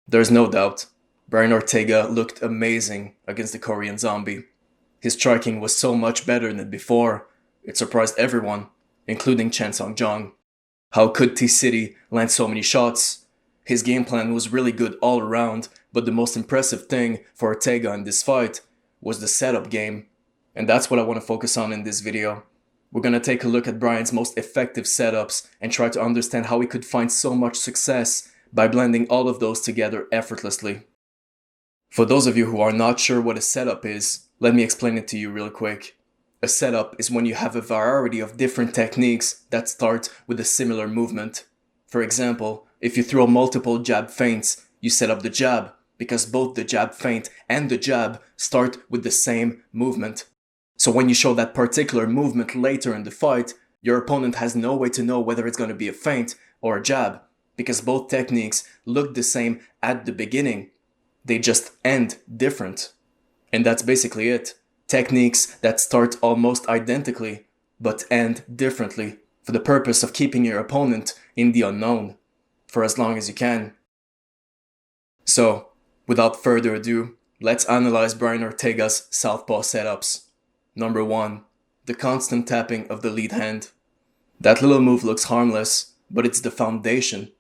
There's no doubt, Brian Ortega looked amazing against the Korean Zombie. His striking was so much better than before, it surprised everyone, including Chan Sung Jung. How could T-City land so many shots? His game plan was really good all around, but the most impressive thing for Ortega in this fight was the setup game. And that's what I want to focus on in this video. We're going to take a look at Brian's most effective setups and try to understand how he could find so much success by blending all of those together effortlessly. For those of you who are not sure what a setup is, let me explain it to you real quick. A setup is when you have a variety of different techniques that start with a similar movement. For example, if you throw multiple jab feints, you set up the jab because both the jab feint and the jab start with the same movement. So when you show that particular movement later in the fight, your opponent has no way to know whether it's going to be a feint or a jab, because both techniques look the same at the beginning. They just end different. And that's basically it. Techniques that start almost identically, but end differently, for the purpose of keeping your opponent in the unknown for as long as you can. So, without further ado, let's analyze Brian Ortega's southpaw setups. Number 1. The constant tapping of the lead hand. That little move looks harmless, but it's the foundation.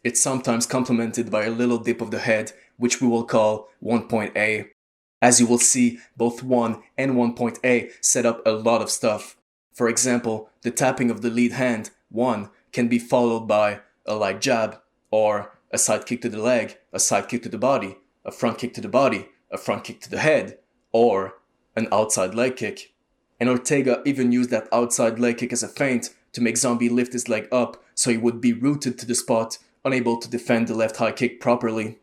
It's sometimes complemented by a little dip of the head, which we will call 1.A. As you will see, both 1 and 1.A set up a lot of stuff. For example, the tapping of the lead hand, 1, can be followed by a light jab, or a side kick to the leg, a side kick to the body, a front kick to the body, a front kick to the head, or an outside leg kick. And Ortega even used that outside leg kick as a feint to make Zombie lift his leg up so he would be rooted to the spot, unable to defend the left high kick properly.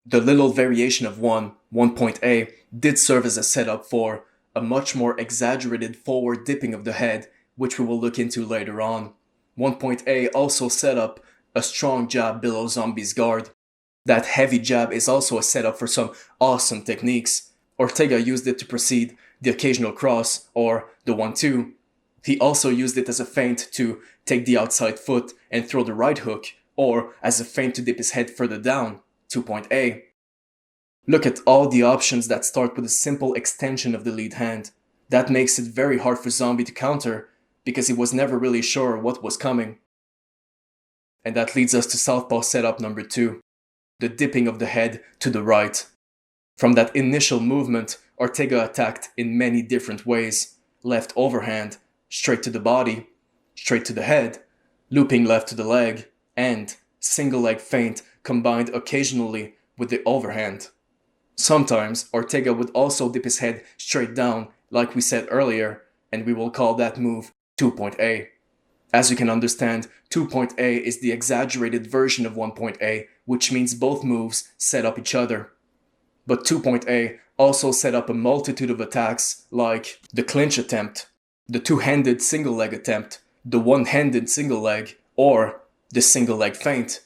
The little variation of 1.A, did serve as a setup for a much more exaggerated forward dipping of the head, which we will look into later on. 1.A also set up a strong jab below Zombie's guard. That heavy jab is also a setup for some awesome techniques. Ortega used it to precede the occasional cross, or the 1-2. He also used it as a feint to take the outside foot and throw the right hook, or as a feint to dip his head further down, 2.A. Look at all the options that start with a simple extension of the lead hand. That makes it very hard for Zombie to counter, because he was never really sure what was coming. And that leads us to southpaw setup number 2, the dipping of the head to the right. From that initial movement, Ortega attacked in many different ways. Left overhand, straight to the body, straight to the head, looping left to the leg, and single leg feint combined occasionally with the overhand. Sometimes Ortega would also dip his head straight down, like we said earlier, and we will call that move 2.A. As you can understand, 2.A is the exaggerated version of 1.A, which means both moves set up each other. But 2.A also set up a multitude of attacks like the clinch attempt, the two-handed single leg attempt, the one-handed single leg, or the single leg feint.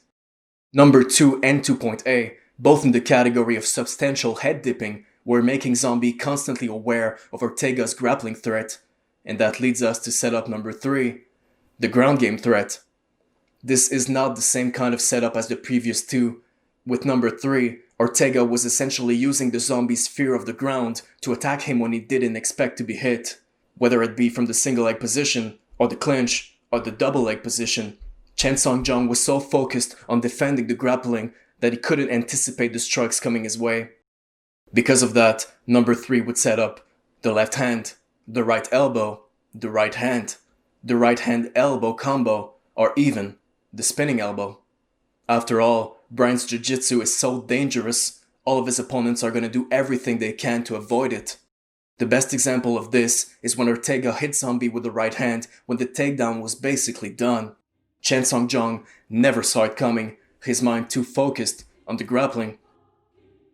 Number 2 and 2.A, both in the category of substantial head dipping, were making Zombie constantly aware of Ortega's grappling threat, and that leads us to setup number 3, the ground game threat. This is not the same kind of setup as the previous two. With number 3, Ortega was essentially using the Zombie's fear of the ground to attack him when he didn't expect to be hit, whether it be from the single leg position, or the clinch, or the double leg position. Chan Sung Jung was so focused on defending the grappling that he couldn't anticipate the strikes coming his way. Because of that, number 3 would set up the left hand, the right elbow, the right hand elbow combo, or even the spinning elbow. After all, Brian's jiu-jitsu is so dangerous, all of his opponents are going to do everything they can to avoid it. The best example of this is when Ortega hit Zombie with the right hand when the takedown was basically done. Chan Sung Jung never saw it coming, his mind too focused on the grappling.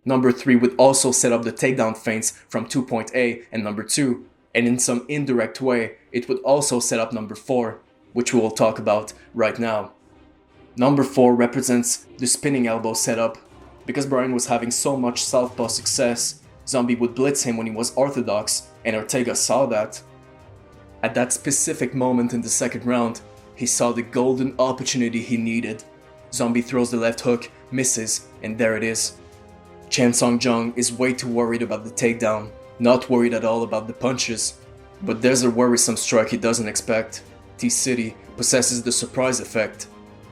Number 3 would also set up the takedown feints from 2.A and number 2, and in some indirect way, it would also set up number 4, which we will talk about right now. Number 4 represents the spinning elbow setup. Because Brian was having so much southpaw success, Zombie would blitz him when he was orthodox, and Ortega saw that. At that specific moment in the second round, he saw the golden opportunity he needed. Zombie throws the left hook, misses, and there it is. Chan Sung Jung is way too worried about the takedown, not worried at all about the punches. But there's a worrisome strike he doesn't expect. T-City possesses the surprise effect.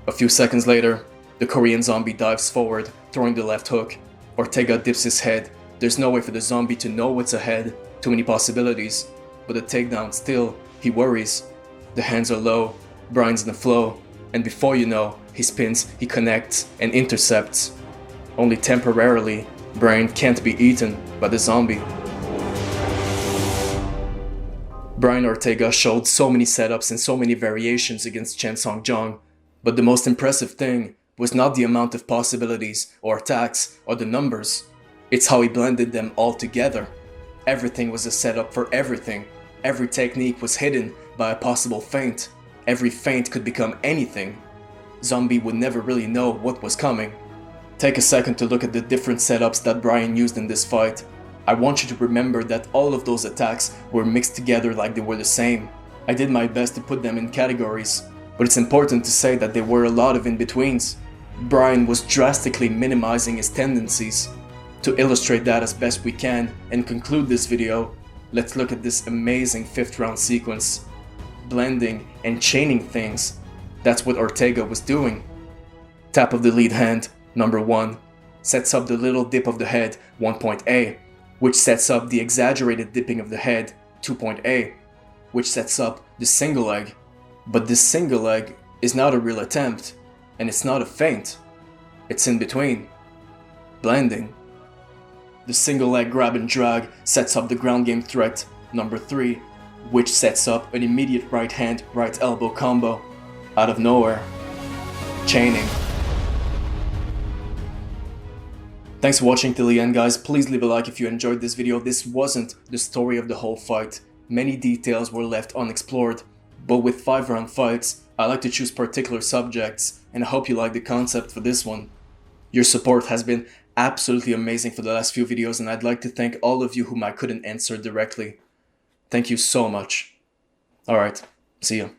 A few seconds later, the Korean Zombie dives forward, throwing the left hook. Ortega dips his head. There's no way for the Zombie to know what's ahead. Too many possibilities. But the takedown still, he worries. The hands are low, Bryan's in the flow, and before you know, he spins, he connects, and intercepts. Only temporarily, Bryan can't be eaten by the Zombie. Bryan Ortega showed so many setups and so many variations against Chan Sung Jung, but the most impressive thing was not the amount of possibilities or attacks or the numbers. It's how he blended them all together. Everything was a setup for everything. Every technique was hidden by a possible feint. Every feint could become anything. Zombie would never really know what was coming. Take a second to look at the different setups that Bryan used in this fight. I want you to remember that all of those attacks were mixed together like they were the same. I did my best to put them in categories, but it's important to say that there were a lot of in-betweens. Bryan was drastically minimizing his tendencies. To illustrate that as best we can and conclude this video, let's look at this amazing 5th round sequence. Blending and chaining things, that's what Ortega was doing. Tap of the lead hand, number 1, sets up the little dip of the head, 1.A, which sets up the exaggerated dipping of the head, 2.A, which sets up the single leg. But this single leg is not a real attempt, and it's not a feint. It's in between. Blending. The single leg grab and drag sets up the ground game threat, number 3, which sets up an immediate right hand, right elbow combo, out of nowhere. Chaining. Thanks for watching till the end, guys. Please leave a like if you enjoyed this video. This wasn't the story of the whole fight. Many details were left unexplored. But with 5-round fights, I like to choose particular subjects, and I hope you like the concept for this one. Your support has been absolutely amazing for the last few videos, and I'd like to thank all of you whom I couldn't answer directly. Thank you so much. Alright, see ya.